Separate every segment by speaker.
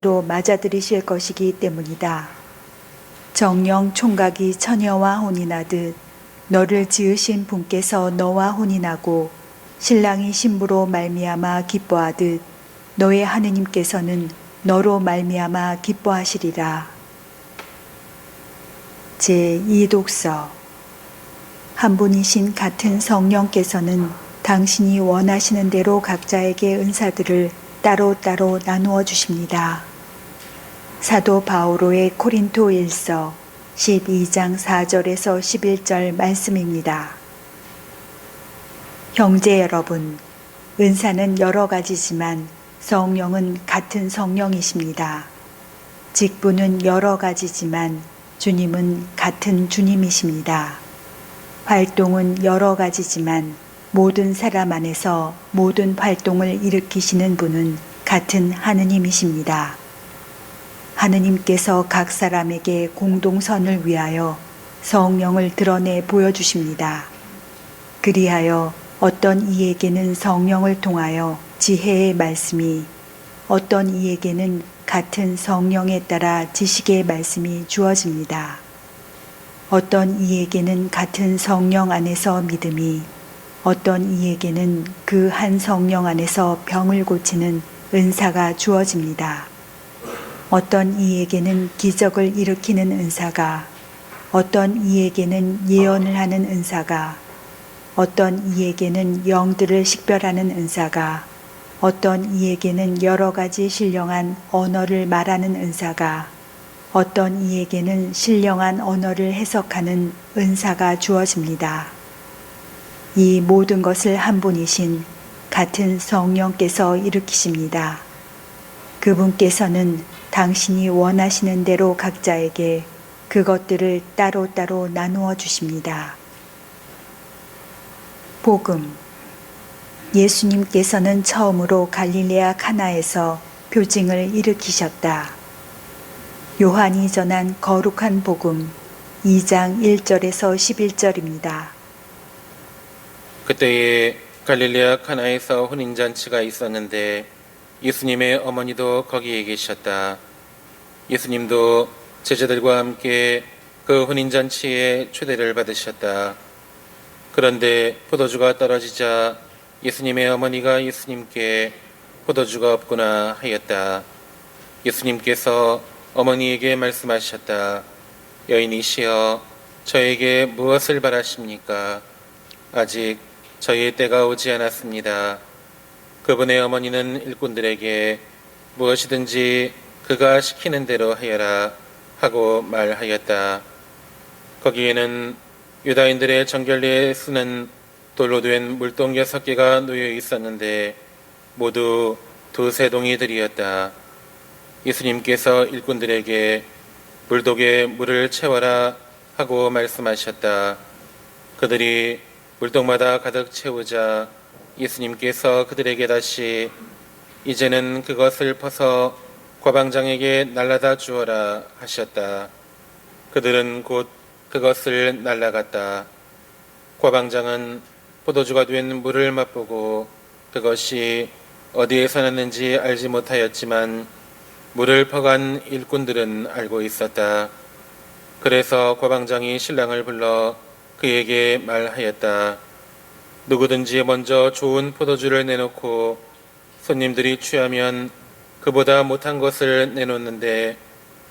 Speaker 1: 로 맞아들이실 것이기 때문이다. 정령 총각이 처녀와 혼인하듯 너를 지으신 분께서 너와 혼인하고 신랑이 신부로 말미암아 기뻐하듯 너의 하느님께서는 너로 말미암아 기뻐하시리라. 제2독서. 한 분이신 같은 성령께서는 당신이 원하시는 대로 각자에게 은사들을 따로따로 나누어 주십니다. 사도 바오로의 코린토 1서 12장 4절에서 11절 말씀입니다. 형제 여러분, 은사는 여러 가지지만 성령은 같은 성령이십니다. 직분은 여러 가지지만 주님은 같은 주님이십니다. 활동은 여러 가지지만 모든 사람 안에서 모든 활동을 일으키시는 분은 같은 하느님이십니다. 하느님께서 각 사람에게 공동선을 위하여 성령을 드러내 보여주십니다. 그리하여 어떤 이에게는 성령을 통하여 지혜의 말씀이, 어떤 이에게는 같은 성령에 따라 지식의 말씀이 주어집니다. 어떤 이에게는 같은 성령 안에서 믿음이, 어떤 이에게는 그 한 성령 안에서 병을 고치는 은사가 주어집니다. 어떤 이에게는 기적을 일으키는 은사가, 어떤 이에게는 예언을 하는 은사가, 어떤 이에게는 영들을 식별하는 은사가, 어떤 이에게는 여러 가지 신령한 언어를 말하는 은사가, 어떤 이에게는 신령한 언어를 해석하는 은사가 주어집니다. 이 모든 것을 한 분이신 같은 성령께서 일으키십니다. 그분께서는 당신이 원하시는 대로 각자에게 그것들을 따로따로 나누어 주십니다. 복음. 예수님께서는 처음으로 갈릴레아 카나에서 표징을 일으키셨다. 요한이 전한 거룩한 복음 2장 1절에서 11절입니다.
Speaker 2: 그때에 갈릴레아 카나에서 혼인잔치가 있었는데 예수님의 어머니도 거기에 계셨다. 예수님도 제자들과 함께 그 혼인잔치에 초대를 받으셨다. 그런데 포도주가 떨어지자 예수님의 어머니가 예수님께 포도주가 없구나 하였다. 예수님께서 어머니에게 말씀하셨다. 여인이시여, 저에게 무엇을 바라십니까? 아직 저희의 때가 오지 않았습니다. 그분의 어머니는 일꾼들에게 무엇이든지 그가 시키는 대로 하여라 하고 말하였다. 거기에는 유다인들의 정결례에 쓰는 돌로 된 물동 6개가 놓여 있었는데 모두 두세 동이들이었다. 예수님께서 일꾼들에게 물독에 물을 채워라 하고 말씀하셨다. 그들이 물동마다 가득 채우자 예수님께서 그들에게 다시 이제는 그것을 퍼서 과방장에게 날라다 주어라 하셨다. 그들은 곧 그것을 날라갔다. 과방장은 포도주가 된 물을 맛보고 그것이 어디에서 났는지 알지 못하였지만 물을 퍼간 일꾼들은 알고 있었다. 그래서 과방장이 신랑을 불러 그에게 말하였다. 누구든지 먼저 좋은 포도주를 내놓고 손님들이 취하면 그보다 못한 것을 내놓는데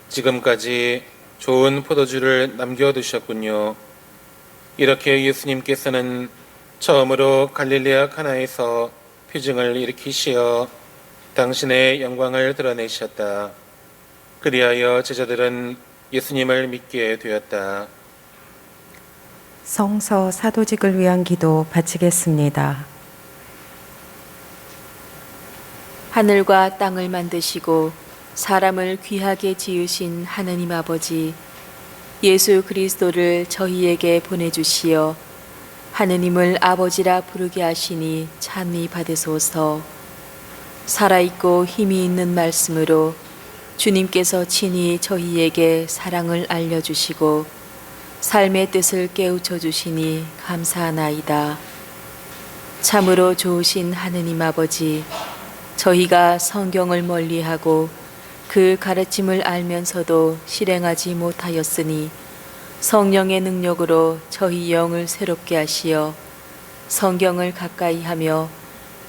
Speaker 2: 지금까지 좋은 포도주를 남겨두셨군요. 이렇게 예수님께서는 처음으로 갈릴레아 카나에서 표징을 일으키시어 당신의 영광을 드러내셨다. 그리하여 제자들은 예수님을 믿게 되었다.
Speaker 3: 성서 사도직을 위한 기도 바치겠습니다.
Speaker 4: 하늘과 땅을 만드시고 사람을 귀하게 지으신 하느님 아버지, 예수 그리스도를 저희에게 보내주시어 하느님을 아버지라 부르게 하시니 찬미 받으소서. 살아있고 힘이 있는 말씀으로 주님께서 친히 저희에게 사랑을 알려주시고 삶의 뜻을 깨우쳐 주시니 감사하나이다. 참으로 좋으신 하느님 아버지, 저희가 성경을 멀리하고 그 가르침을 알면서도 실행하지 못하였으니 성령의 능력으로 저희 영을 새롭게 하시어 성경을 가까이 하며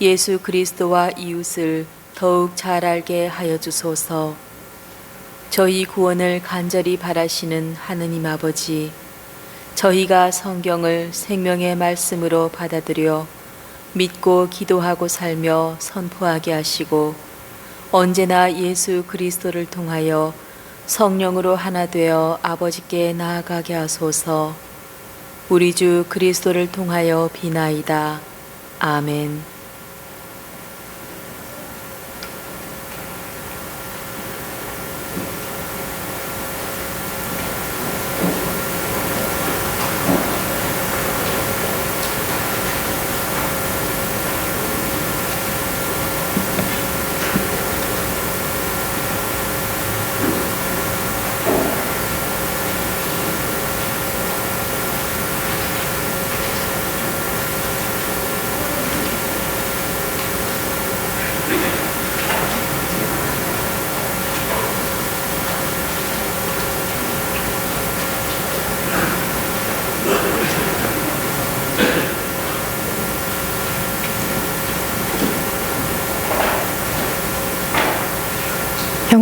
Speaker 4: 예수 그리스도와 이웃을 더욱 잘 알게 하여 주소서. 저희 구원을 간절히 바라시는 하느님 아버지, 저희가 성경을 생명의 말씀으로 받아들여 믿고 기도하고 살며 선포하게 하시고 언제나 예수 그리스도를 통하여 성령으로 하나 되어 아버지께 나아가게 하소서. 우리 주 그리스도를 통하여 비나이다. 아멘.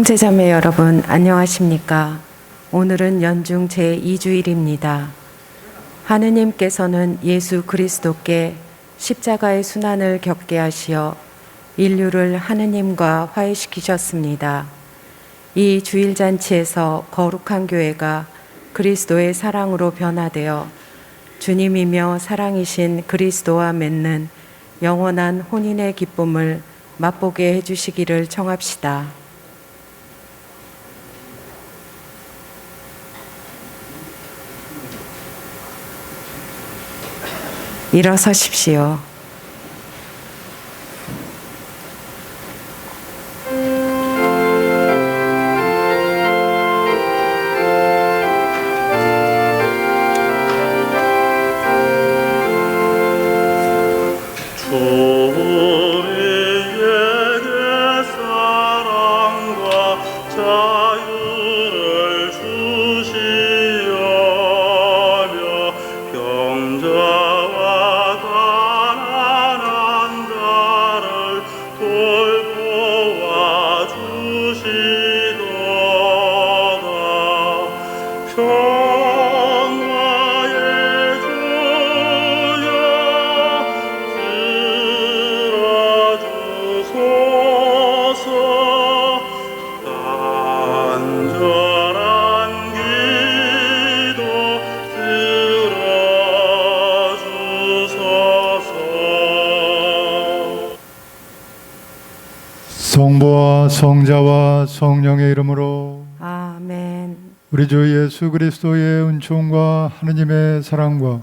Speaker 3: 형제자매 여러분, 안녕하십니까? 오늘은 연중 제2주일입니다. 하느님께서는 예수 그리스도께 십자가의 순환을 겪게 하시어 인류를 하느님과 화해시키셨습니다. 이 주일잔치에서 거룩한 교회가 그리스도의 사랑으로 변화되어 주님이며 사랑이신 그리스도와 맺는 영원한 혼인의 기쁨을 맛보게 해주시기를 청합시다. 일어서십시오.
Speaker 5: 성부와 성자와 성령의 이름으로
Speaker 3: 아멘.
Speaker 5: 우리 주 예수 그리스도의 은총과 하느님의 사랑과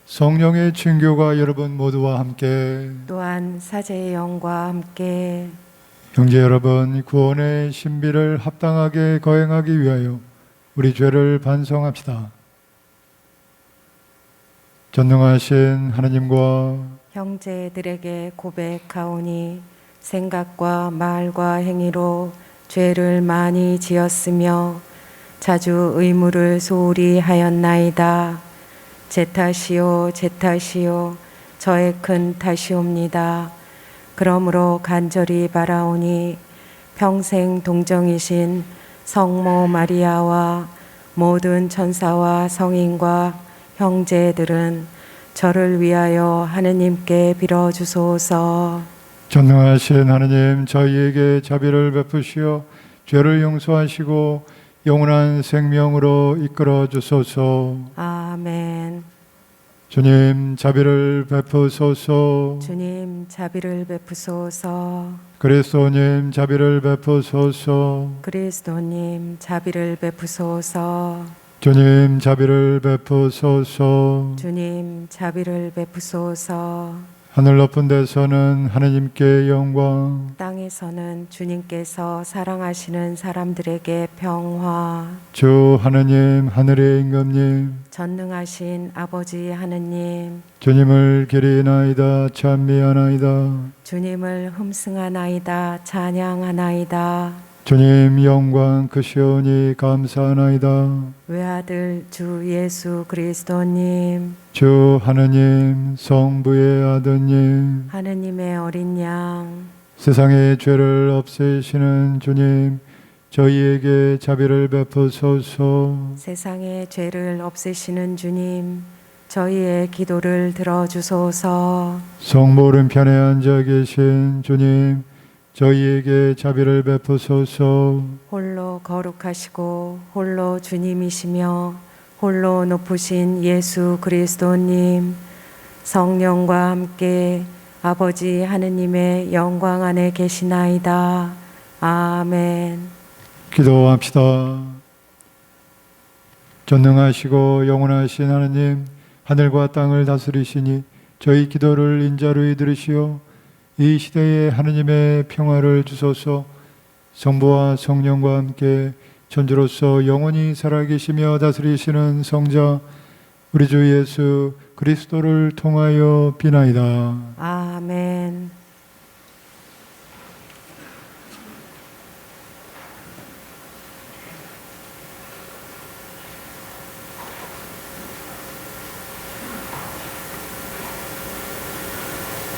Speaker 5: 성령의 친교가 여러분 모두와 함께
Speaker 3: 또한 사제의 영과 함께
Speaker 5: 형제 여러분, 구원의 신비를 합당하게 거행하기 위하여 우리 죄를 반성합시다. 전능하신 하느님과
Speaker 3: 형제들에게 고백하오니 생각과 말과 행위로 죄를 많이 지었으며 자주 의무를 소홀히 하였나이다. 제 탓이요 제 탓이요 저의 큰 탓이옵니다. 그러므로 간절히 바라오니 평생 동정이신 성모 마리아와 모든 천사와 성인과 형제들은 저를 위하여 하느님께 빌어주소서.
Speaker 5: 전능하신 하느님, 저희에게 자비를 베푸시어 죄를 용서하시고 영원한 생명으로 이끌어 주소서.
Speaker 3: 아멘.
Speaker 5: 주님, 자비를 베푸소서.
Speaker 3: 주님 자비를 베푸소서.
Speaker 5: 그리스도님, 자비를 베푸소서.
Speaker 3: 그리스도님 자비를 베푸소서.
Speaker 5: 주님, 자비를 베푸소서.
Speaker 3: 주님 자비를 베푸소서.
Speaker 5: 하늘 높은 데서는 하느님께 영광,
Speaker 3: 땅에서는 주님께서 사랑하시는 사람들에게 평화.
Speaker 5: 주 하느님, 하늘의 임금님,
Speaker 3: 전능하신 아버지 하느님,
Speaker 5: 주님을 기리나이다, 찬미하나이다.
Speaker 3: 주님을 흠승하나이다, 찬양하나이다.
Speaker 5: 주님 영광 크시오니 감사하나이다.
Speaker 3: 외아들 주 예수 그리스도님,
Speaker 5: 주 하느님 성부의 아드님
Speaker 3: 하느님의 어린 양,
Speaker 5: 세상의 죄를 없애시는 주님 저희에게 자비를 베푸소서.
Speaker 3: 세상의 죄를 없애시는 주님, 저희의 기도를 들어주소서.
Speaker 5: 성모 오른편에 앉아 계신 주님 저희에게 자비를 베푸소서.
Speaker 3: 홀로 거룩하시고 홀로 주님이시며 홀로 높으신 예수 그리스도님, 성령과 함께 아버지 하느님의 영광 안에 계시나이다. 아멘.
Speaker 5: 기도합시다. 전능하시고 영원하신 하느님, 하늘과 땅을 다스리시니 저희 기도를 인자로 들으시어 이 시대에 하느님의 평화를 주소서. 성부와 성령과 함께 천주로서 영원히 살아계시며 다스리시는 성자 우리 주 예수 그리스도를 통하여 비나이다.
Speaker 3: 아멘.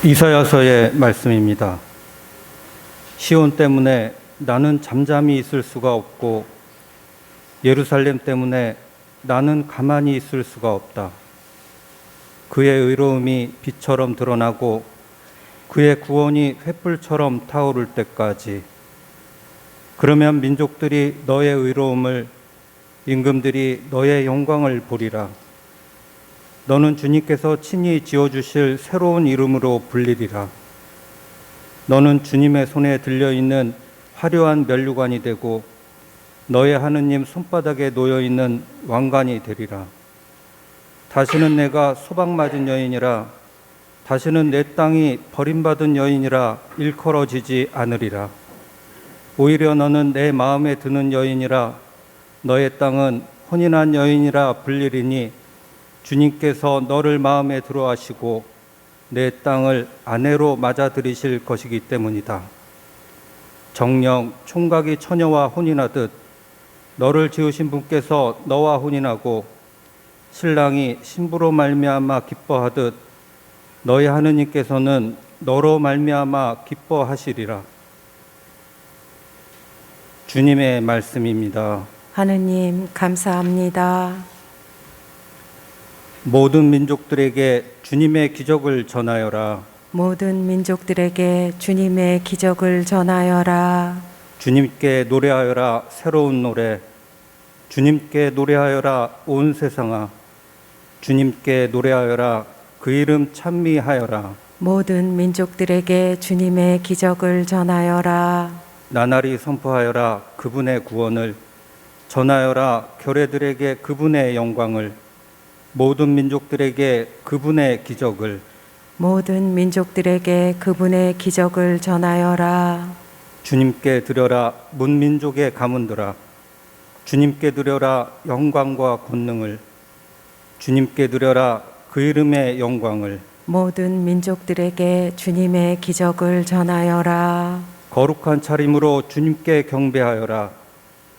Speaker 6: 이사야서의 말씀입니다. 시온 때문에 나는 잠잠히 있을 수가 없고 예루살렘 때문에 나는 가만히 있을 수가 없다. 그의 의로움이 빛처럼 드러나고 그의 구원이 횃불처럼 타오를 때까지. 그러면 민족들이 너의 의로움을, 임금들이 너의 영광을 보리라. 너는 주님께서 친히 지어주실 새로운 이름으로 불리리라. 너는 주님의 손에 들려있는 화려한 면류관이 되고 너의 하느님 손바닥에 놓여있는 왕관이 되리라. 다시는 내가 소박맞은 여인이라, 다시는 내 땅이 버림받은 여인이라 일컬어지지 않으리라. 오히려 너는 내 마음에 드는 여인이라, 너의 땅은 혼인한 여인이라 불리리니 주님께서 너를 마음에 들어 하시고 내 땅을 아내로 맞아들이실 것이기 때문이다. 정녕 총각이 처녀와 혼인하듯 너를 지으신 분께서 너와 혼인하고 신랑이 신부로 말미암아 기뻐하듯 너의 하느님께서는 너로 말미암아 기뻐하시리라. 주님의 말씀입니다.
Speaker 3: 하느님 감사합니다.
Speaker 6: 모든 민족들에게 주님의 기적을 전하여라.
Speaker 3: 모든 민족들에게 주님의 기적을 전하여라.
Speaker 6: 주님께 노래하여라 새로운 노래. 주님께 노래하여라 온 세상아. 주님께 노래하여라 그 이름 찬미하여라.
Speaker 3: 모든 민족들에게 주님의 기적을 전하여라.
Speaker 6: 나날이 선포하여라 그분의 구원을. 전하여라 교례들에게 그분의 영광을. 모든 민족들에게 그분의 기적을.
Speaker 3: 모든 민족들에게 그분의 기적을 전하여라.
Speaker 6: 주님께 드려라 문민족의 가문들아. 주님께 드려라 영광과 권능을. 주님께 드려라 그 이름의 영광을.
Speaker 3: 모든 민족들에게 주님의 기적을 전하여라.
Speaker 6: 거룩한 차림으로 주님께 경배하여라.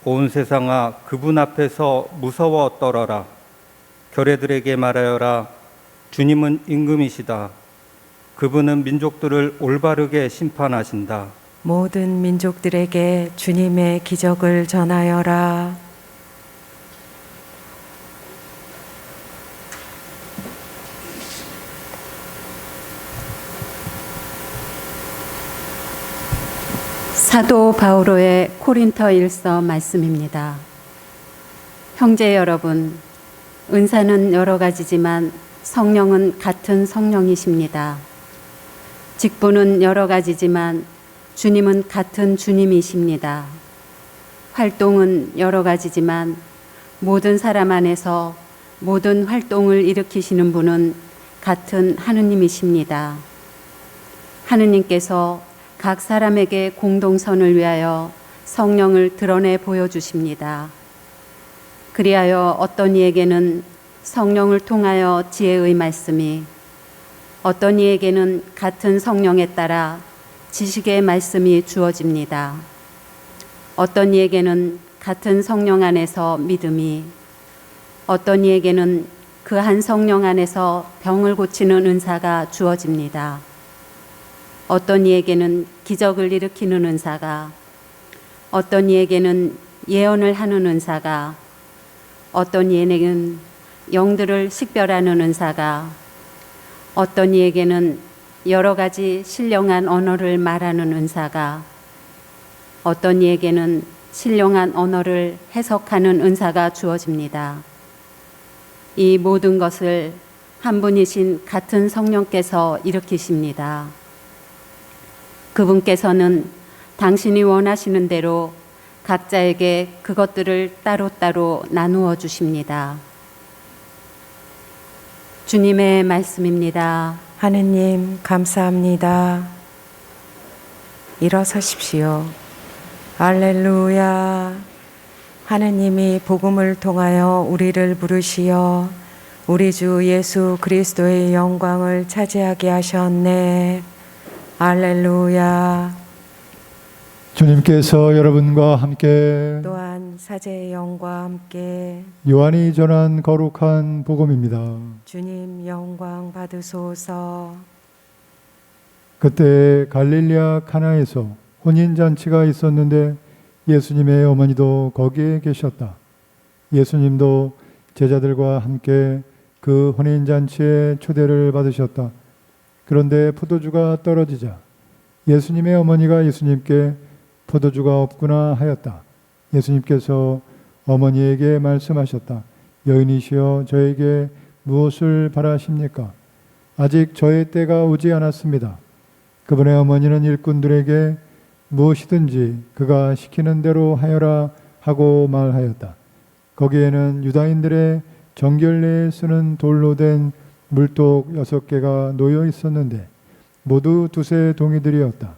Speaker 6: 온 세상아 그분 앞에서 무서워 떨어라. 교례들에게 말하여라. 주님은 임금이시다. 그분은 민족들을 올바르게 심판하신다.
Speaker 3: 모든 민족들에게 주님의 기적을 전하여라.
Speaker 7: 사도 바오로의 코린토일서 말씀입니다. 형제 여러분, 은사는 여러 가지지만 성령은 같은 성령이십니다. 직분은 여러 가지지만 주님은 같은 주님이십니다. 활동은 여러 가지지만 모든 사람 안에서 모든 활동을 일으키시는 분은 같은 하느님이십니다. 하느님께서 각 사람에게 공동선을 위하여 성령을 드러내 보여주십니다. 그리하여 어떤 이에게는 성령을 통하여 지혜의 말씀이, 어떤 이에게는 같은 성령에 따라 지식의 말씀이 주어집니다. 어떤 이에게는 같은 성령 안에서 믿음이, 어떤 이에게는 그 한 성령 안에서 병을 고치는 은사가 주어집니다. 어떤 이에게는 기적을 일으키는 은사가, 어떤 이에게는 예언을 하는 은사가, 어떤 이에게는 영들을 식별하는 은사가, 어떤 이에게는 여러 가지 신령한 언어를 말하는 은사가, 어떤 이에게는 신령한 언어를 해석하는 은사가 주어집니다. 이 모든 것을 한 분이신 같은 성령께서 일으키십니다. 그분께서는 당신이 원하시는 대로 각자에게 그것들을 따로따로 나누어 주십니다. 주님의 말씀입니다.
Speaker 3: 하느님 감사합니다. 일어서십시오. 할렐루야. 하느님이 복음을 통하여 우리를 부르시어 우리 주 예수 그리스도의 영광을 차지하게 하셨네. 할렐루야.
Speaker 5: 주님께서 여러분과 함께
Speaker 3: 또한 사제의 영과 함께
Speaker 5: 요한이 전한 거룩한 복음입니다.
Speaker 3: 주님 영광 받으소서.
Speaker 5: 그때 갈릴리아 카나에서 혼인잔치가 있었는데 예수님의 어머니도 거기에 계셨다. 예수님도 제자들과 함께 그 혼인잔치에 초대를 받으셨다. 그런데 포도주가 떨어지자 예수님의 어머니가 예수님께 포도주가 없구나 하였다. 예수님께서 어머니에게 말씀하셨다. 여인이시여 저에게 무엇을 바라십니까? 아직 저의 때가 오지 않았습니다. 그분의 어머니는 일꾼들에게 무엇이든지 그가 시키는 대로 하여라 하고 말하였다. 거기에는 유다인들의 정결례에 쓰는 돌로 된 물독 6개가 놓여 있었는데 모두 두세 동이들이었다.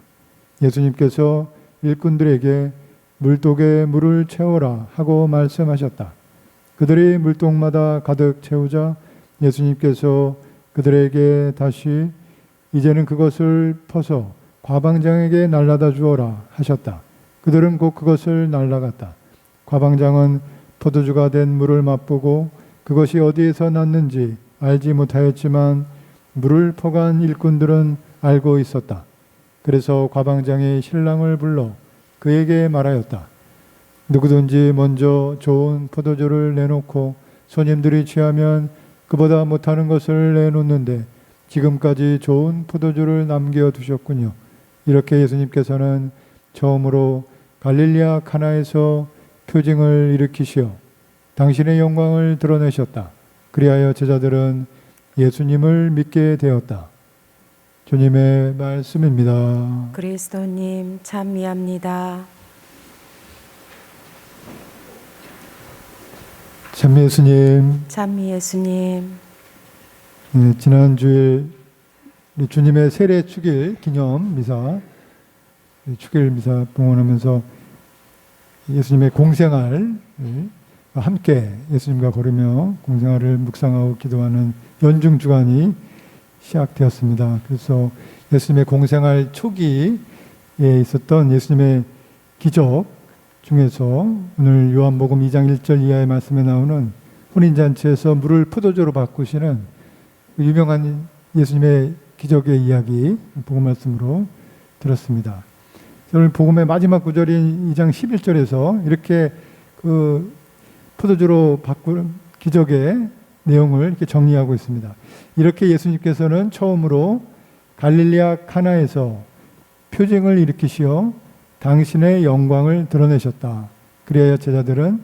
Speaker 5: 예수님께서 일꾼들에게 물독에 물을 채워라 하고 말씀하셨다. 그들이 물독마다 가득 채우자 예수님께서 그들에게 다시 이제는 그것을 퍼서 과방장에게 날라다 주어라 하셨다. 그들은 곧 그것을 날라갔다. 과방장은 포도주가 된 물을 맛보고 그것이 어디에서 났는지 알지 못하였지만 물을 퍼간 일꾼들은 알고 있었다. 그래서 과방장이 신랑을 불러 그에게 말하였다. 누구든지 먼저 좋은 포도주를 내놓고 손님들이 취하면 그보다 못하는 것을 내놓는데 지금까지 좋은 포도주를 남겨두셨군요. 이렇게 예수님께서는 처음으로 갈릴리아 카나에서 표징을 일으키시어 당신의 영광을 드러내셨다. 그리하여 제자들은 예수님을 믿게 되었다. 주님의 말씀입니다.
Speaker 3: 그리스도님 찬미합니다.
Speaker 5: 참 예수님,
Speaker 3: 찬미 예수님.
Speaker 5: 지난 주일 주님의 세례 축일 기념 미사, 축일 미사 봉헌하면서 예수님의 공생활 함께 예수님과 걸으며 공생활을 묵상하고 기도하는 연중 주간이 시작되었습니다. 그래서 예수님의 공생활 초기에 있었던 예수님의 기적 중에서 오늘 요한복음 2장 1절 이하의 말씀에 나오는 혼인잔치에서 물을 포도주로 바꾸시는 유명한 예수님의 기적의 이야기 복음 말씀으로 들었습니다. 오늘 복음의 마지막 구절인 2장 11절에서 이렇게 그 포도주로 바꾸는 기적의 내용을 이렇게 정리하고 있습니다. 이렇게 예수님께서는 처음으로 갈릴리아 카나에서 표징을 일으키시어 당신의 영광을 드러내셨다. 그래야 제자들은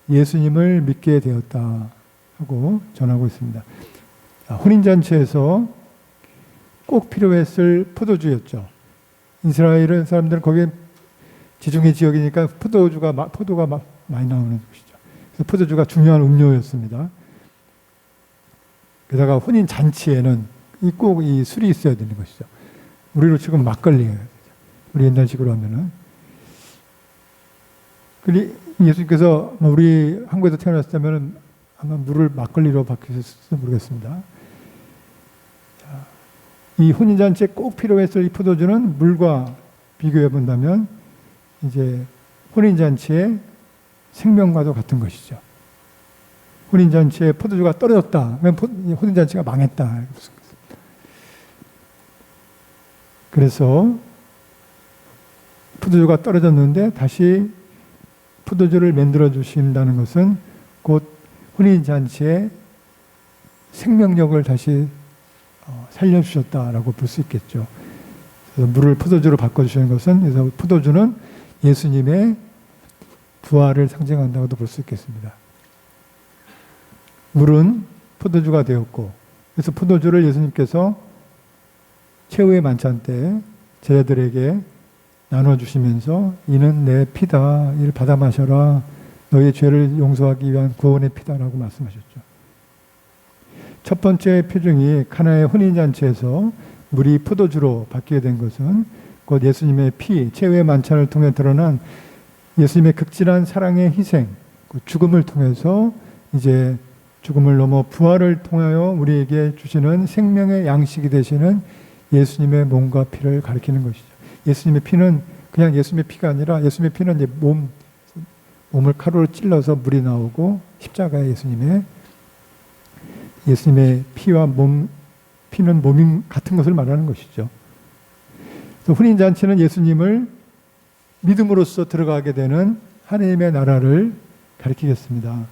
Speaker 5: 예수님을 믿게 되었다 하고 전하고 있습니다. 혼인잔치에서 꼭 필요했을 포도주였죠. 이스라엘 사람들은 거기에 지중해 지역이니까 포도가 많이 나오는 곳이죠. 그래서 포도주가 중요한 음료였습니다. 게다가 혼인 잔치에는 꼭 이 술이 있어야 되는 것이죠. 우리로 지금 막걸리예요. 우리 옛날식으로 하면은. 예수님께서 우리 한국에서 태어났다면 아마 물을 막걸리로 바뀌셨을지 모르겠습니다. 이 혼인잔치에 꼭 필요했을 이 포도주는 물과 비교해 본다면 이제 혼인잔치의 생명과도 같은 것이죠. 혼인잔치에 포도주가 떨어졌다. 그러면 혼인잔치가 망했다. 그래서 포도주가 떨어졌는데 다시 포도주를 만들어 주신다는 것은 곧 혼인잔치의 생명력을 다시 살려주셨다라고 볼 수 있겠죠. 그래서 물을 포도주로 바꿔주시는 것은, 그래서 포도주는 예수님의 부활을 상징한다고도 볼 수 있겠습니다. 물은 포도주가 되었고, 그래서 포도주를 예수님께서 최후의 만찬 때 제자들에게 나눠주시면서 이는 내 피다, 이를 받아 마셔라, 너의 죄를 용서하기 위한 구원의 피다라고 말씀하셨죠. 첫 번째 표징이 카나의 혼인잔치에서 물이 포도주로 바뀌게 된 것은 곧 예수님의 피, 최후의 만찬을 통해 드러난 예수님의 극진한 사랑의 희생, 죽음을 통해서 이제 죽음을 넘어 부활을 통하여 우리에게 주시는 생명의 양식이 되시는 예수님의 몸과 피를 가리키는 것이죠. 예수님의 피는 그냥 예수님의 피가 아니라 예수님의 피는 이제 몸을 칼로 찔러서 물이 나오고 십자가에 예수님의 피와 피는 몸인 같은 것을 말하는 것이죠. 혼인잔치는 예수님을 믿음으로써 들어가게 되는 하나님의 나라를 가리키겠습니다.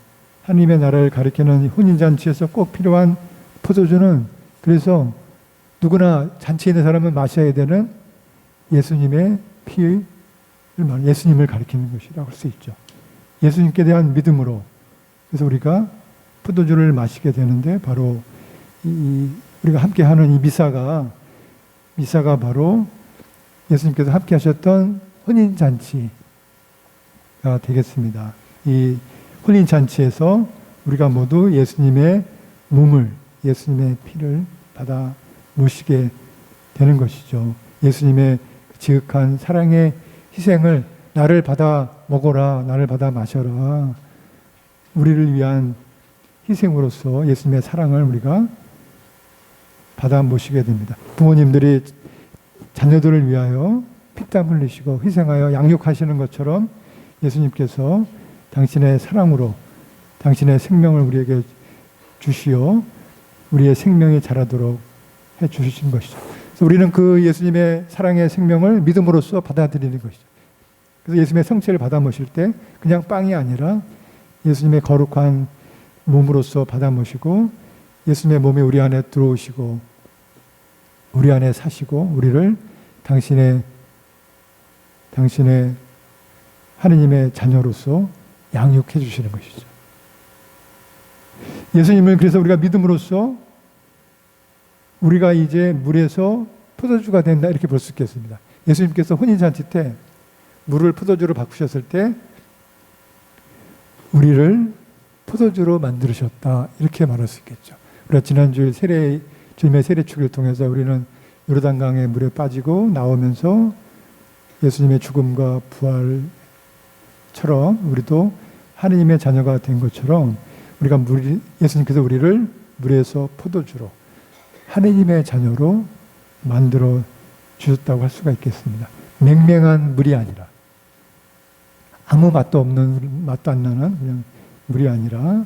Speaker 5: 하나님의 나라를 가리키는 혼인잔치에서 꼭 필요한 포도주는 그래서 누구나 잔치에 있는 사람은 마셔야 되는 예수님의 피를 예수님을 가리키는 것이라고 할 수 있죠. 예수님께 대한 믿음으로 그래서 우리가 포도주를 마시게 되는데 바로 우리가 함께 하는 이 미사가 바로 예수님께서 함께 하셨던 혼인잔치가 되겠습니다. 이 혼인잔치에서 우리가 모두 예수님의 몸을, 예수님의 피를 받아 모시게 되는 것이죠. 예수님의 지극한 사랑의 희생을 나를 받아 먹어라, 나를 받아 마셔라. 우리를 위한 희생으로서 예수님의 사랑을 우리가 받아 모시게 됩니다. 부모님들이 자녀들을 위하여 피땀 흘리시고 희생하여 양육하시는 것처럼 예수님께서 당신의 사랑으로 당신의 생명을 우리에게 주시어 우리의 생명이 자라도록 해 주신 것이죠. 그래서 우리는 그 예수님의 사랑의 생명을 믿음으로써 받아들이는 것이죠. 그래서 예수님의 성체를 받아 모실 때 그냥 빵이 아니라 예수님의 거룩한 몸으로써 받아 모시고 예수님의 몸이 우리 안에 들어오시고 우리 안에 사시고 우리를 당신의 하느님의 자녀로서 양육해 주시는 것이죠. 예수님을 그래서 우리가 믿음으로써 우리가 이제 물에서 포도주가 된다 이렇게 볼 수 있겠습니다. 예수님께서 혼인잔치 때 물을 포도주로 바꾸셨을 때 우리를 포도주로 만들으셨다 이렇게 말할 수 있겠죠. 우리가 지난주일 주님의 세례축을 통해서 우리는 요르단강의 물에 빠지고 나오면서 예수님의 죽음과 부활처럼 우리도 하느님의 자녀가 된 것처럼 우리가 예수님께서 우리를 물에서 포도주로 하느님의 자녀로 만들어 주셨다고 할 수가 있겠습니다. 맹맹한 물이 아니라 아무 맛도 안 나는 그냥 물이 아니라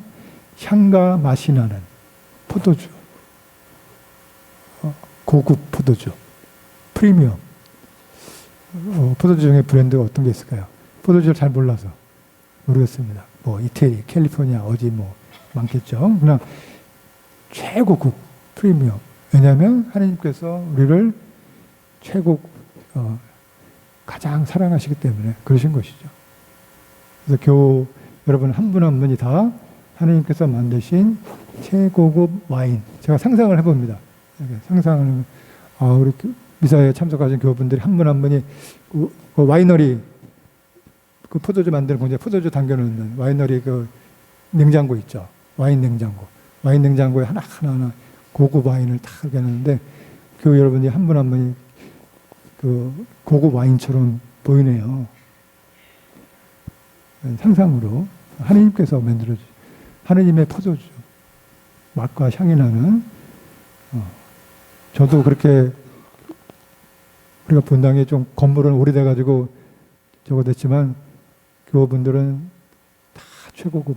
Speaker 5: 향과 맛이 나는 포도주, 고급 포도주, 프리미엄. 포도주 중에 브랜드가 어떤 게 있을까요? 포도주를 잘 몰라서 모르겠습니다. 이태리, 캘리포니아 어디 많겠죠. 그냥 최고급 프리미엄. 왜냐하면 하나님께서 우리를 가장 사랑하시기 때문에 그러신 것이죠. 그래서 교우 여러분 한 분 한 분이 다 하나님께서 만드신 최고급 와인. 제가 상상을 해봅니다. 상상을 우리 미사에 참석하신 교우분들이 한 분 한 분이 그 와이너리 그 포도주 만드는 공장에 포도주 담겨놓는 와이너리 그 냉장고 있죠. 와인 냉장고. 와인 냉장고에 하나하나 고급 와인을 다 하게 하는데 교우 여러분이 한 분 한 분이 그 고급 와인처럼 보이네요. 상상으로 하나님께서 만들어주신 하나님의 포도주 맛과 향이 나는 저도 그렇게 우리가 본당에 좀 건물은 오래돼가지고 저거 됐지만 교우분들은 다 최고급.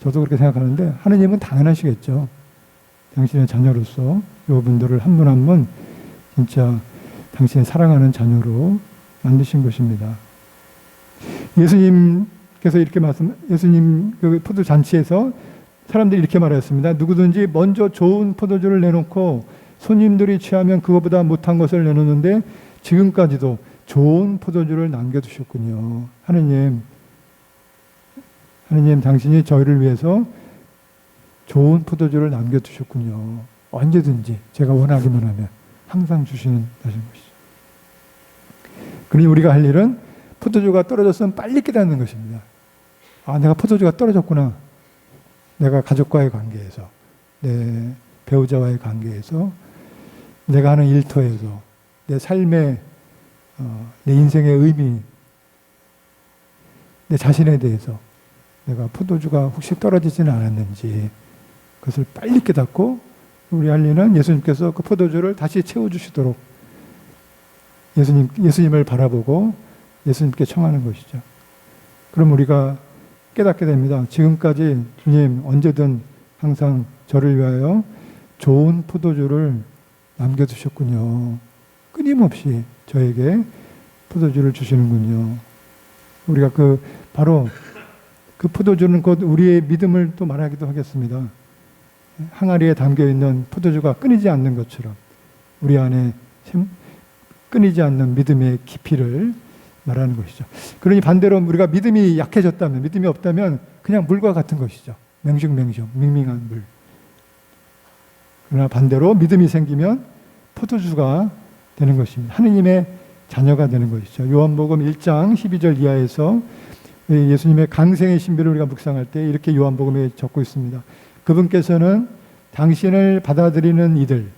Speaker 5: 저도 그렇게 생각하는데 하느님은 당연하시겠죠. 당신의 자녀로서 교우분들을 한 분 한 분 진짜 당신의 사랑하는 자녀로 만드신 것입니다. 예수님께서 이렇게 예수님 그 포도 잔치에서 사람들이 이렇게 말했습니다. 누구든지 먼저 좋은 포도주를 내놓고 손님들이 취하면 그것보다 못한 것을 내놓는데 지금까지도 좋은 포도주를 남겨두셨군요. 하느님 당신이 저희를 위해서 좋은 포도주를 남겨두셨군요. 언제든지 제가 원하기만 하면 항상 주시는 것이죠. 그러니 우리가 할 일은 포도주가 떨어졌으면 빨리 깨닫는 것입니다. 아, 내가 포도주가 떨어졌구나. 내가 가족과의 관계에서, 내 배우자와의 관계에서, 내가 하는 일터에서, 내 삶의, 내 인생의 의미, 내 자신에 대해서 내가 포도주가 혹시 떨어지지는 않았는지 그것을 빨리 깨닫고 우리 할 일은 예수님께서 그 포도주를 다시 채워주시도록 예수님을 바라보고 예수님께 청하는 것이죠. 그럼 우리가 깨닫게 됩니다. 지금까지 주님 언제든 항상 저를 위하여 좋은 포도주를 남겨두셨군요. 끊임없이 저에게 포도주를 주시는군요. 우리가 바로 그 포도주는 곧 우리의 믿음을 또 말하기도 하겠습니다. 항아리에 담겨있는 포도주가 끊이지 않는 것처럼 우리 안에 끊이지 않는 믿음의 깊이를 말하는 것이죠. 그러니 반대로 우리가 믿음이 약해졌다면, 믿음이 없다면 그냥 물과 같은 것이죠. 맹숭맹숭, 밍밍한 물. 그러나 반대로 믿음이 생기면 포도주가 되는 것입니다. 하느님의 자녀가 되는 것이죠. 요한복음 1장 12절 이하에서 예수님의 강생의 신비를 우리가 묵상할 때 이렇게 요한복음에 적고 있습니다. 그분께서는 당신을 받아들이는 이들,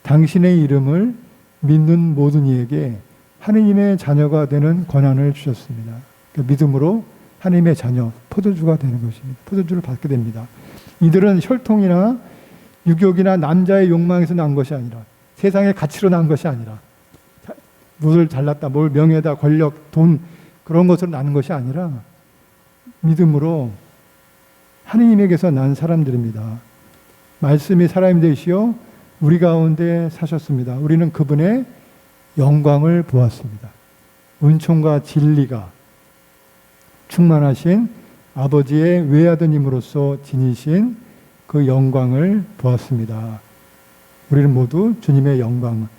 Speaker 5: 당신의 이름을 믿는 모든 이에게 하느님의 자녀가 되는 권한을 주셨습니다. 그러니까 믿음으로 하느님의 자녀, 포도주가 되는 것입니다. 포도주를 받게 됩니다. 이들은 혈통이나 유격이나 남자의 욕망에서 난 것이 아니라 세상의 가치로 난 것이 아니라 무엇을 잘났다, 뭘 명예다, 권력, 돈 그런 것으로 나는 것이 아니라 믿음으로 하느님에게서 난 사람들입니다. 말씀이 사람이 되시어 우리 가운데 사셨습니다. 우리는 그분의 영광을 보았습니다. 은총과 진리가 충만하신 아버지의 외아드님으로서 지니신 그 영광을 보았습니다. 우리는 모두 주님의 영광,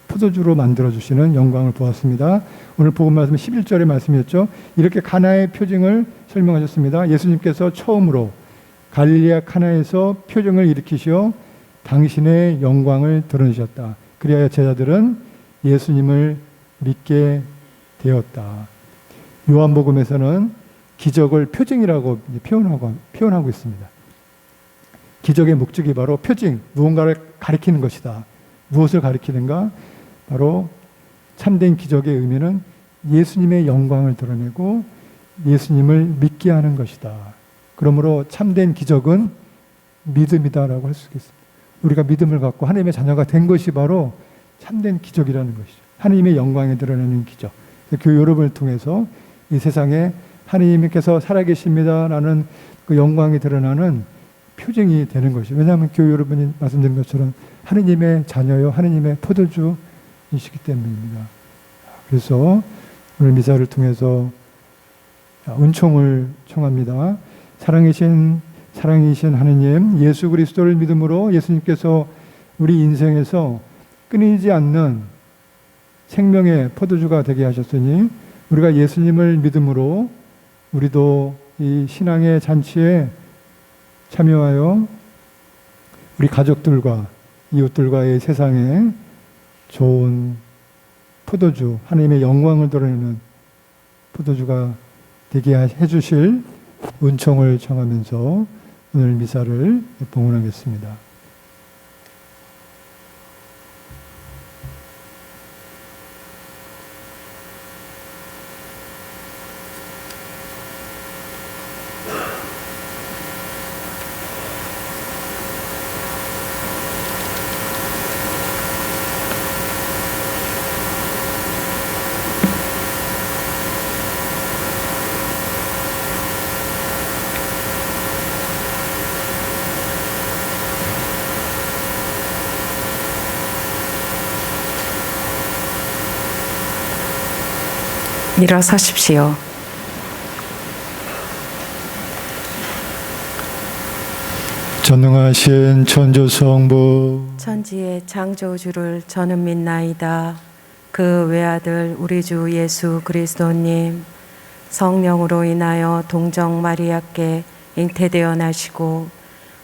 Speaker 5: 포도주로 만들어주시는 영광을 보았습니다. 오늘 복음 말씀 11절의 말씀이었죠. 이렇게 가나의 표징을 설명하셨습니다. 예수님께서 처음으로 갈릴리아 카나에서 표징을 일으키시어 당신의 영광을 드러내셨다. 그리하여 제자들은 예수님을 믿게 되었다. 요한복음에서는 기적을 표징이라고 표현하고 있습니다. 기적의 목적이 바로 표징, 무언가를 가리키는 것이다. 무엇을 가리키는가? 바로 참된 기적의 의미는 예수님의 영광을 드러내고 예수님을 믿게 하는 것이다. 그러므로 참된 기적은 믿음이다라고 할 수 있겠습니다. 우리가 믿음을 갖고 하나님의 자녀가 된 것이 바로 참된 기적이라는 것이죠. 하나님의 영광에 드러내는 기적. 교회 여러분을 통해서 이 세상에 하나님께서 살아계십니다라는 그 영광이 드러나는 표징이 되는 것이죠. 왜냐하면 교회 여러분이 말씀드린 것처럼 하나님의 자녀요, 하나님의 포도주이시기 때문입니다. 그래서 오늘 미사를 통해서 은총을 청합니다. 사랑이신 하느님, 예수 그리스도를 믿음으로 예수님께서 우리 인생에서 끊이지 않는 생명의 포도주가 되게 하셨으니 우리가 예수님을 믿음으로 우리도 이 신앙의 잔치에 참여하여 우리 가족들과 이웃들과의 세상에 좋은 포도주, 하나님의 영광을 드러내는 포도주가 되게 해주실 은총을 청하면서 오늘 미사를 봉헌하겠습니다.
Speaker 3: 일어서십시오.
Speaker 5: 전능하신 천주성부
Speaker 3: 천지의 창조주를 저는 믿나이다. 그 외아들 우리 주 예수 그리스도님 성령으로 인하여 동정 마리아께 잉태되어 나시고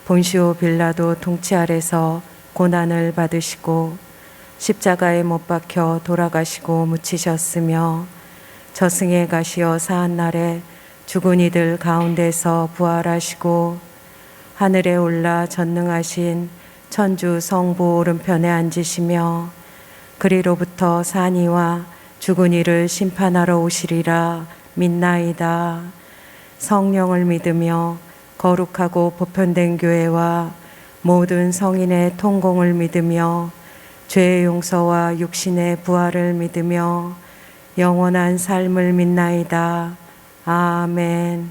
Speaker 3: 본시오 빌라도 통치 아래서 고난을 받으시고 십자가에 못 박혀 돌아가시고 묻히셨으며 저승에 가시어 사한날에 죽은 이들 가운데서 부활하시고 하늘에 올라 전능하신 천주 성부 오른편에 앉으시며 그리로부터 산이와 죽은 이를 심판하러 오시리라 믿나이다. 성령을 믿으며 거룩하고 보편된 교회와 모든 성인의 통공을 믿으며 죄의 용서와 육신의 부활을 믿으며 영원한 삶을 믿나이다. 아멘.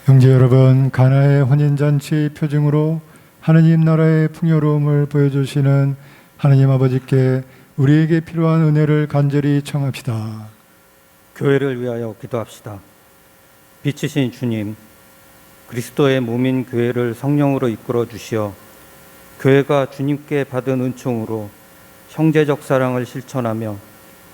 Speaker 5: 형제 여러분, 가나의 혼인잔치 표징으로 하느님 나라의 풍요로움을 보여주시는 하느님 아버지께 우리에게 필요한 은혜를 간절히 청합시다.
Speaker 6: 교회를 위하여 기도합시다. 빛이신 주님, 그리스도의 몸인 교회를 성령으로 이끌어 주시어 교회가 주님께 받은 은총으로 형제적 사랑을 실천하며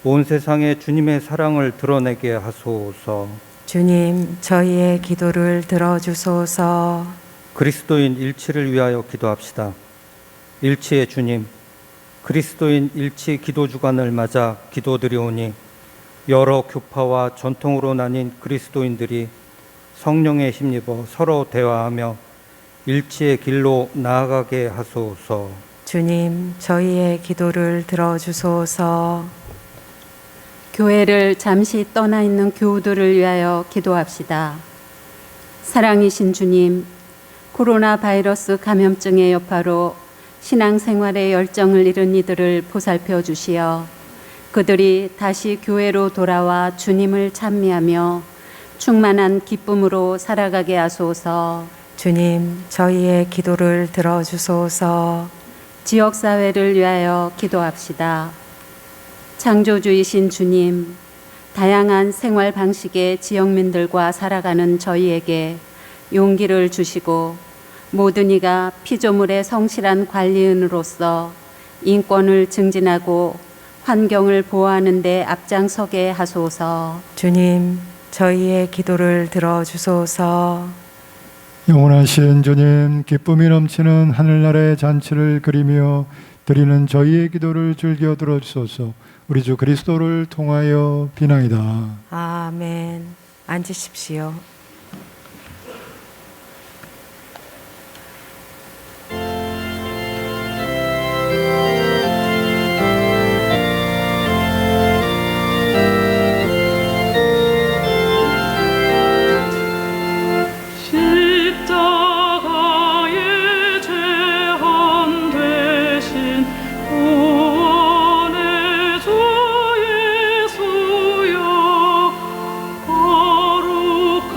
Speaker 6: 온 세상에 주님의 사랑을 드러내게 하소서.
Speaker 3: 주님, 저희의 기도를 들어주소서.
Speaker 6: 그리스도인 일치를 위하여 기도합시다. 일치의 주님, 그리스도인 일치 기도 주간을 맞아 기도드리오니 여러 교파와 전통으로 나뉜 그리스도인들이 성령에 힘입어 서로 대화하며 일치의 길로 나아가게 하소서.
Speaker 3: 주님, 저희의 기도를 들어주소서.
Speaker 7: 교회를 잠시 떠나 있는 교우들을 위하여 기도합시다. 사랑이신 주님, 코로나 바이러스 감염증의 여파로 신앙생활에 열정을 잃은 이들을 보살펴 주시어 그들이 다시 교회로 돌아와 주님을 찬미하며 충만한 기쁨으로 살아가게 하소서.
Speaker 3: 주님, 저희의 기도를 들어주소서.
Speaker 7: 지역사회를 위하여 기도합시다. 창조주이신 주님, 다양한 생활 방식의 지역민들과 살아가는 저희에게 용기를 주시고 모든 이가 피조물의 성실한 관리인으로서 인권을 증진하고 환경을 보호하는 데 앞장서게 하소서.
Speaker 3: 주님, 저희의 기도를 들어주소서.
Speaker 5: 영원하신 주님, 기쁨이 넘치는 하늘나라의 잔치를 그리며 드리는 저희의 기도를 즐겨 들어주소서. 우리 주 그리스도를 통하여 비나이다.
Speaker 3: 아멘. 앉으십시오.
Speaker 8: 십자가에 제한되신 구원의 주 예수여 거룩한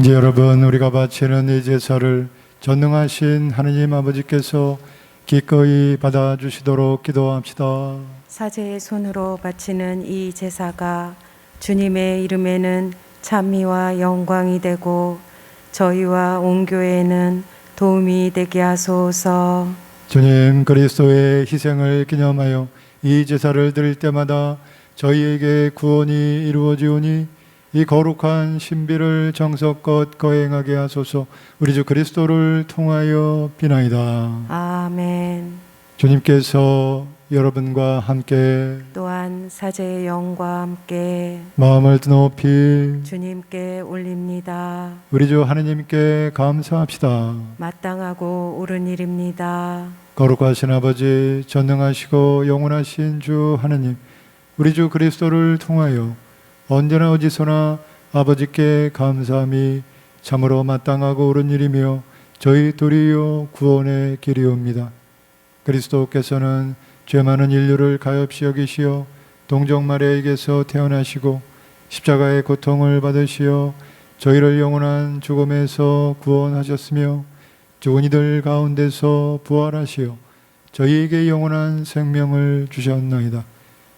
Speaker 5: 형제 여러분, 우리가 바치는 이 제사를 전능하신 하느님 아버지께서 기꺼이 받아주시도록 기도합시다.
Speaker 3: 사제의 손으로 바치는 이 제사가 주님의 이름에는 찬미와 영광이 되고 저희와 온 교회에는 도움이 되게 하소서.
Speaker 5: 주님 그리스도의 희생을 기념하여 이 제사를 드릴 때마다 저희에게 구원이 이루어지오니 이 거룩한 신비를 정성껏 거행하게 하소서. 우리 주 그리스도를 통하여 비나이다.
Speaker 3: 아멘.
Speaker 5: 주님께서 여러분과 함께
Speaker 3: 또한 사제의 영과 함께
Speaker 5: 마음을 높이
Speaker 3: 주님께 올립니다.
Speaker 5: 우리 주 하느님께 감사합시다.
Speaker 3: 마땅하고 옳은 일입니다.
Speaker 5: 거룩하신 아버지, 전능하시고 영원하신 주 하느님, 우리 주 그리스도를 통하여 언제나 어디서나 아버지께 감사함이 참으로 마땅하고 옳은 일이며 저희 도리요 구원의 길이옵니다. 그리스도께서는 죄 많은 인류를 가엾이 여기시어 동정 마리아에게서 태어나시고 십자가의 고통을 받으시어 저희를 영원한 죽음에서 구원하셨으며 죽은 이들 가운데서 부활하시어 저희에게 영원한 생명을 주셨나이다.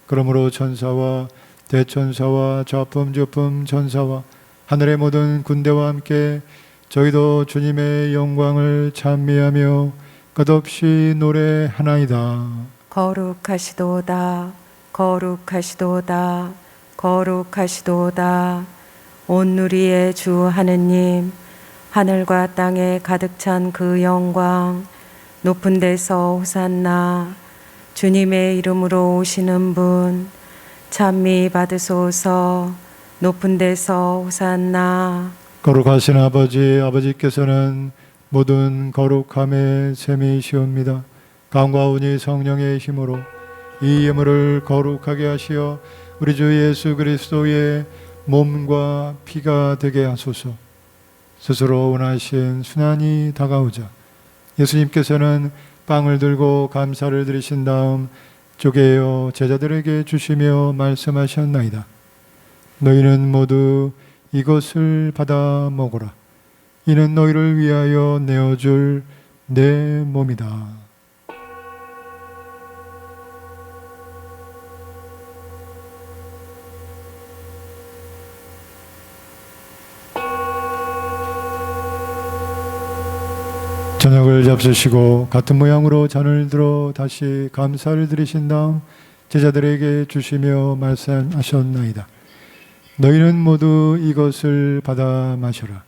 Speaker 5: 그러므로 천사와 대천사와 좌품주품 천사와 하늘의 모든 군대와 함께 저희도 주님의 영광을 찬미하며 끝없이 노래하나이다.
Speaker 3: 거룩하시도다, 거룩하시도다, 거룩하시도다. 온 누리의 주 하느님, 하늘과 땅에 가득 찬 그 영광, 높은 데서 호산나. 주님의 이름으로 오시는 분, 찬미 받으소서. 높은 데서 호산나.
Speaker 5: 거룩하신 아버지, 아버지께서는 모든 거룩함의 셈이시옵니다. 강과운이 성령의 힘으로 이 예물을 거룩하게 하시어 우리 주 예수 그리스도의 몸과 피가 되게 하소서. 스스로 원하신 순환이 다가오자 예수님께서는 빵을 들고 감사를 드리신 다음 쪼개어 제자들에게 주시며 말씀하셨나이다. 너희는 모두 이것을 받아 먹어라. 이는 너희를 위하여 내어줄 내 몸이다. 저녁을 잡수시고 같은 모양으로 잔을 들어 다시 감사를 드리신 다음 제자들에게 주시며 말씀하셨나이다. 너희는 모두 이것을 받아 마셔라.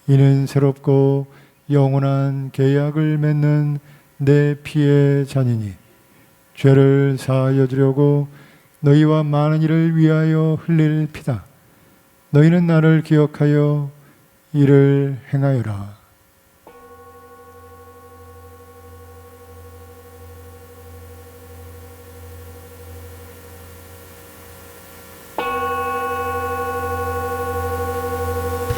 Speaker 5: 이는 새롭고 영원한 계약을 맺는 내 피의 잔이니 죄를 사하여 주려고 너희와 많은 이를 위하여 흘릴 피다. 너희는 나를 기억하여 이를 행하여라.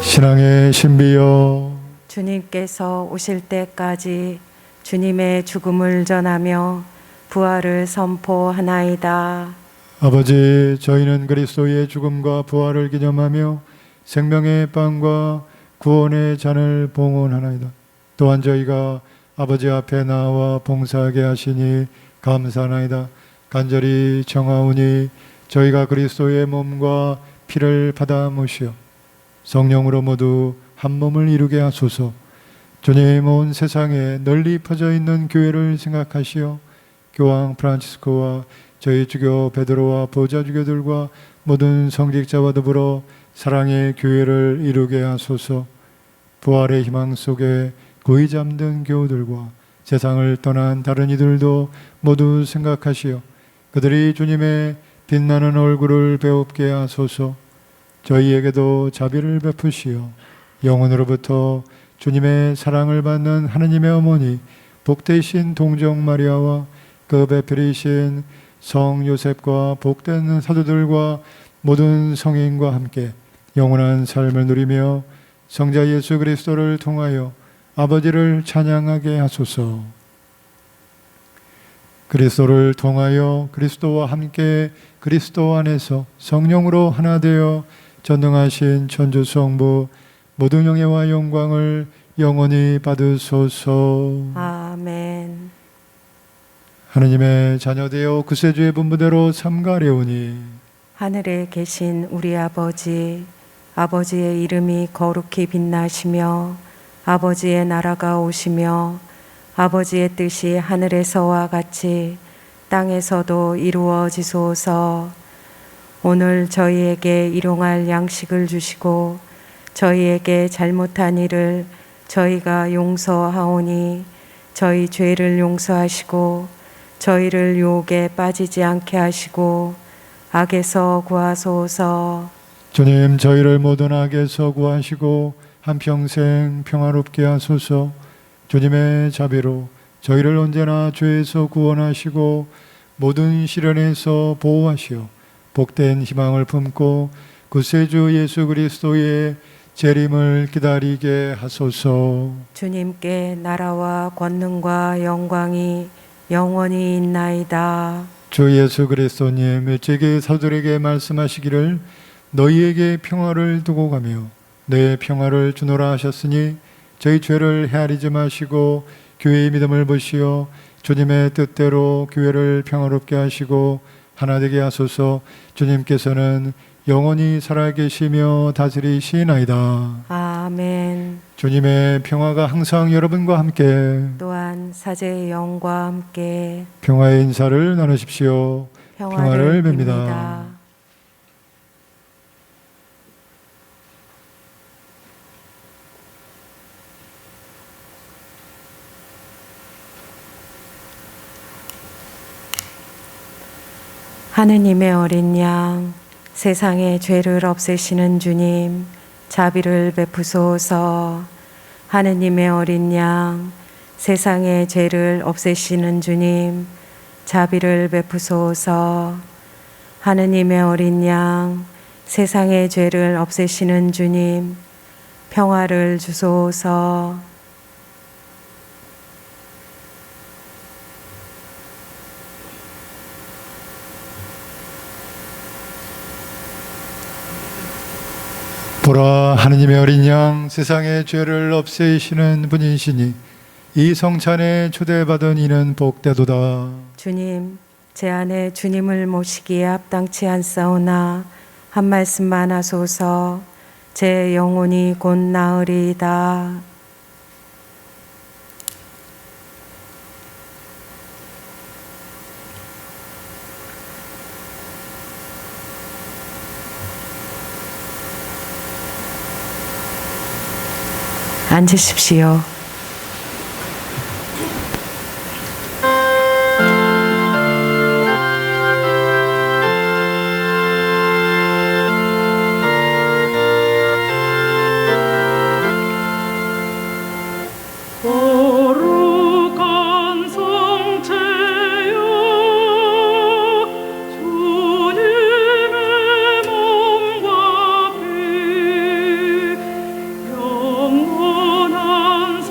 Speaker 5: 신앙의 신비여,
Speaker 3: 주님께서 오실 때까지 주님의 죽음을 전하며 부활을 선포하나이다.
Speaker 5: 아버지, 저희는 그리스도의 죽음과 부활을 기념하며 생명의 빵과 구원의 잔을 봉헌하나이다. 또한 저희가 아버지 앞에 나와 봉사하게 하시니 감사하나이다. 간절히 청하오니 저희가 그리스도의 몸과 피를 받아 모시어 성령으로 모두 한 몸을 이루게 하소서. 주님, 온 세상에 널리 퍼져 있는 교회를 생각하시어 교황 프란치스코와 저희 주교 베드로와 보좌 주교들과 모든 성직자와 더불어 사랑의 교회를 이루게 하소서. 부활의 희망 속에 고이 잠든 교우들과 세상을 떠난 다른 이들도 모두 생각하시어 그들이 주님의 빛나는 얼굴을 배웁게 하소서. 저희에게도 자비를 베푸시어 영혼으로부터 주님의 사랑을 받는 하느님의 어머니 복되신 동정 마리아와 그 배필이신 성 요셉과 복된 사도들과 모든 성인과 함께 영원한 삶을 누리며 성자 예수 그리스도를 통하여 아버지를 찬양하게 하소서. 그리스도를 통하여 그리스도와 함께 그리스도 안에서 성령으로 하나 되어 전능하신 천주 성부 모든 영예와 영광을 영원히 받으소서.
Speaker 3: 아멘.
Speaker 5: 하느님의 자녀되어 구세주의 분부대로 삼가려오니
Speaker 3: 하늘에 계신 우리 아버지, 아버지의 이름이 거룩히 빛나시며 아버지의 나라가 오시며 아버지의 뜻이 하늘에서와 같이 땅에서도 이루어지소서. 오늘 저희에게 일용할 양식을 주시고 저희에게 잘못한 일을 저희가 용서하오니 저희 죄를 용서하시고 저희를 유혹에 빠지지 않게 하시고 악에서 구하소서.
Speaker 5: 주님, 저희를 모든 악에서 구하시고 한평생 평화롭게 하소서. 주님의 자비로 저희를 언제나 죄에서 구원하시고 모든 시련에서 보호하시어 복된 희망을 품고 구세주 예수 그리스도의 재림을 기다리게 하소서.
Speaker 3: 주님께 나라와 권능과 영광이 영원히 있나이다.
Speaker 5: 주 예수 그리스도님, 일찍이 사도들에게 말씀하시기를 너희에게 평화를 두고 가며 내 평화를 주노라 하셨으니 저희 죄를 헤아리지 마시고 교회의 믿음을 보시어 주님의 뜻대로 교회를 평화롭게 하시고 하나 되게 하소서. 주님께서는 영원히 살아계시며 다스리시나이다.
Speaker 3: 아멘.
Speaker 5: 주님의 평화가 항상 여러분과 함께,
Speaker 3: 또한 사제의 영과 함께
Speaker 5: 평화의 인사를 나누십시오.
Speaker 3: 평화를
Speaker 5: 빕니다.
Speaker 3: 빕니다. 하느님의 어린 양, 세상의 죄를 없애시는 주님, 자비를 베푸소서. 하느님의 어린 양, 세상의 죄를 없애시는 주님, 자비를 베푸소서. 하느님의 어린 양, 세상의 죄를 없애시는 주님, 평화를 주소서.
Speaker 5: 보라, 하느님의 어린 양, 세상의 죄를 없애시는 분이시니 이 성찬에 초대받은 이는 복되도다.
Speaker 3: 주님, 제 안에 주님을 모시기에 합당치 않사오나 한 말씀만 하소서. 제 영혼이 곧 나으리이다. 앉으십시오.
Speaker 8: 거룩한 성체여 주님의 몸과 피 영원한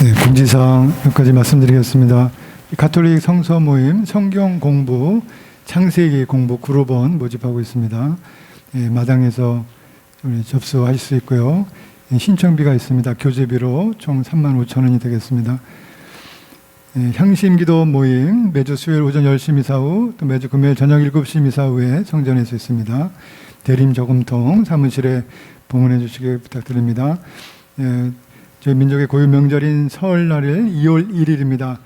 Speaker 5: 네, 공지사항 몇 가지 말씀드리겠습니다. 가톨릭 성서 모임 성경 공부 창세기 공부 그룹원 모집하고 있습니다. 네, 마당에서 접수하실 수 있고요. 네, 신청비가 있습니다. 교재비로 총 35,000원이 되겠습니다. 네, 향심기도 모임 매주 수요일 오전 10시 미사 후 또 매주 금요일 저녁 7시 미사 후에 성전에서 있습니다. 대림 저금통 사무실에 봉헌해 주시기 부탁드립니다. 네, 저희 민족의 고유 명절인 설날일 2월 1일입니다.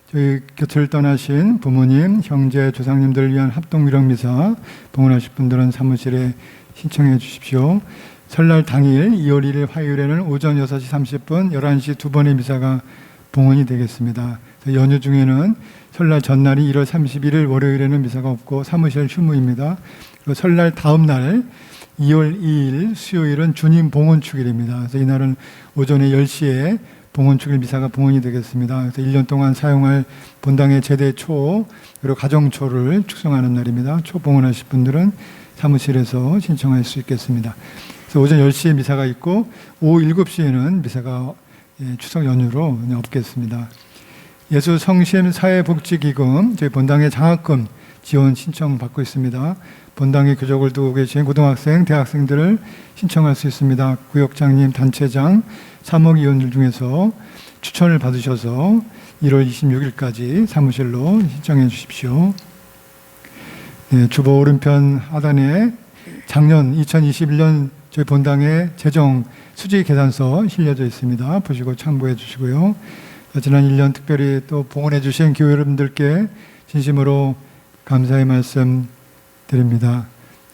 Speaker 5: 저희 곁을 떠나신 부모님, 형제, 조상님들을 위한 합동위령미사 봉헌하실 분들은 사무실에 신청해 주십시오. 설날 당일 2월 1일 화요일에는 오전 6시 30분, 11시 두 번의 미사가 봉헌이 되겠습니다. 연휴 중에는 설날 전날이 1월 31일 월요일에는 미사가 없고 사무실 휴무입니다. 그리고 설날 다음 날 2월 2일 수요일은 주님 봉헌축일입니다. 그래서 이날은 오전에 10시에 봉헌축일 미사가 봉헌이 되겠습니다. 그래서 1년 동안 사용할 본당의 제대초 그리고 가정초를 축성하는 날입니다. 초 봉헌하실 분들은 사무실에서 신청할 수 있겠습니다. 그래서 오전 10시에 미사가 있고 오후 7시에는 미사가 추석 연휴로 없겠습니다. 예수 성심 사회복지기금 저희 본당의 장학금 지원 신청 받고 있습니다. 본당에 교적을 두고 계신 고등학생, 대학생들을 신청할 수 있습니다. 구역장님, 단체장, 사목위원들 중에서 추천을 받으셔서 1월 26일까지 사무실로 신청해 주십시오. 네, 주보 오른편 하단에 작년 2021년 저희 본당의 재정 수지 계산서 실려져 있습니다. 보시고 참고해 주시고요. 지난 1년 특별히 또 봉헌해 주신 교회 여러분들께 진심으로 감사의 말씀 드립니다.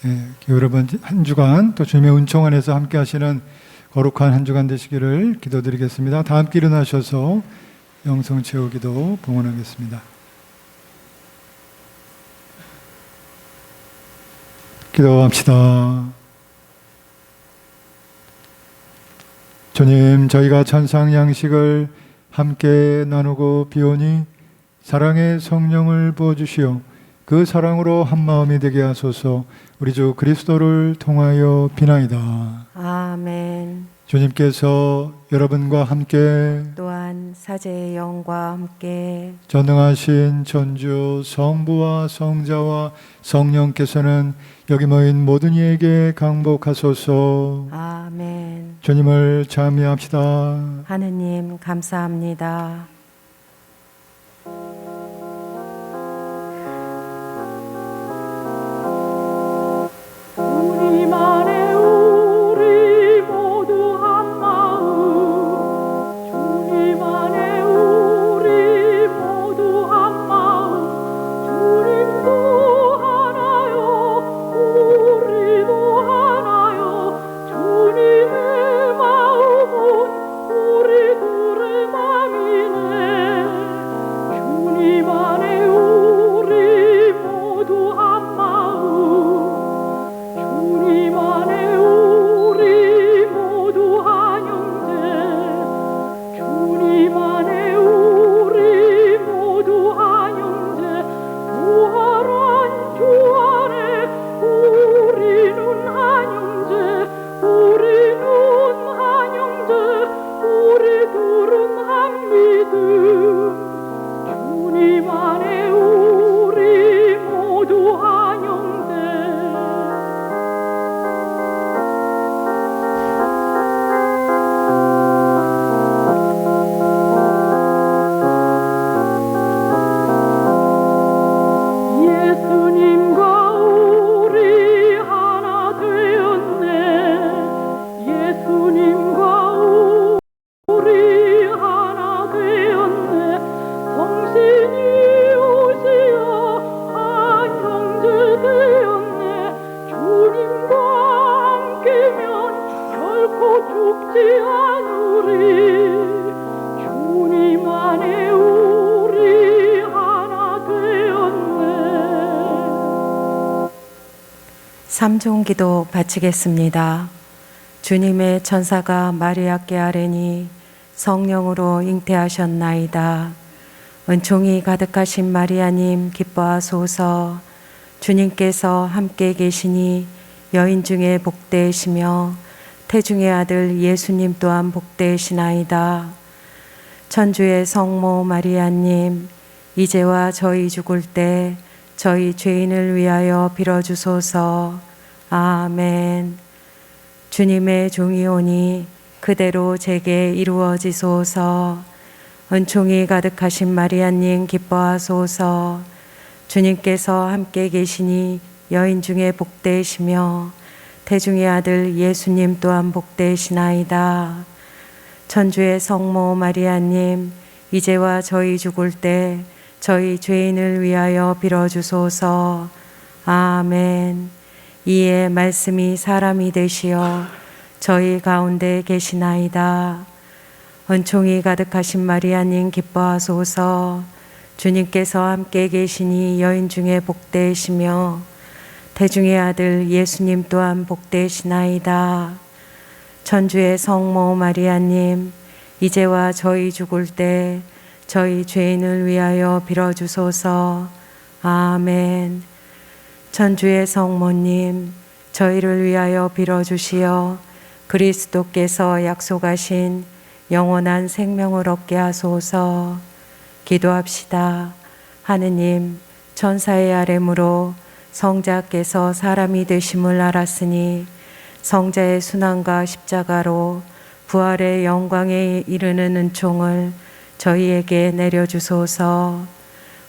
Speaker 5: 교회 여러분 한 주간 또 주님의 은총 안에서 함께 하시는 거룩한 한 주간 되시기를 기도드리겠습니다. 다 함께 일어나셔서 영성 채우기도 봉헌하겠습니다. 기도합시다. 주님, 저희가 천상 양식을 함께 나누고 비오니 사랑의 성령을 부어주시오. 그 사랑으로 한 마음이 되게 하소서. 우리 주 그리스도를 통하여 비나이다.
Speaker 3: 아멘.
Speaker 5: 주님께서 여러분과 함께
Speaker 3: 또한 사제의 영과 함께
Speaker 5: 전능하신 전주 성부와 성자와 성령께서는 여기 모인 모든 이에게 강복하소서.
Speaker 3: 아멘.
Speaker 5: 주님을 찬미합시다.
Speaker 3: 하느님 감사합니다. 삼종기도 바치겠습니다. 주님의 천사가 마리아께 아뢰니 성령으로 잉태하셨나이다. 은총이 가득하신 마리아님 기뻐하소서. 주님께서 함께 계시니 여인 중에 복되시며 태중의 아들 예수님 또한 복되시나이다. 천주의 성모 마리아님, 이제와 저희 죽을 때 저희 죄인을 위하여 빌어주소서. 아멘. 주님의 종이 오니 그대로 제게 이루어지소서. 은총이 가득하신 마리아님 기뻐하소서. 주님께서 함께 계시니 여인 중에 복되시며 태중의 아들 예수님 또한 복되시나이다. 천주의 성모 마리아님, 이제와 저희 죽을 때 저희 죄인을 위하여 빌어주소서. 아멘. 이에 말씀이 사람이 되시어 저희 가운데 계시나이다. 은총이 가득하신 마리아님 기뻐하소서. 주님께서 함께 계시니 여인 중에 복되시며 태중의 아들 예수님 또한 복되시나이다. 천주의 성모 마리아님, 이제와 저희 죽을 때 저희 죄인을 위하여 빌어주소서. 아멘. 천주의 성모님, 저희를 위하여 빌어주시어 그리스도께서 약속하신 영원한 생명을 얻게 하소서. 기도합시다. 하느님, 천사의 아뢰므로 성자께서 사람이 되심을 알았으니 성자의 순환과 십자가로 부활의 영광에 이르는 은총을 저희에게 내려주소서.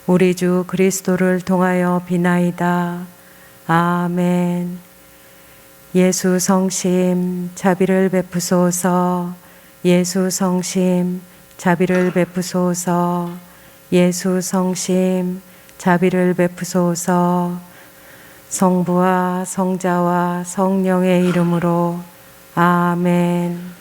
Speaker 3: 우리 주 그리스도를 통하여 비나이다. 아멘. 예수 성심 자비를 베푸소서. 예수 성심 자비를 베푸소서. 예수 성심 자비를 베푸소서. 성부와 성자와 성령의 이름으로 아멘.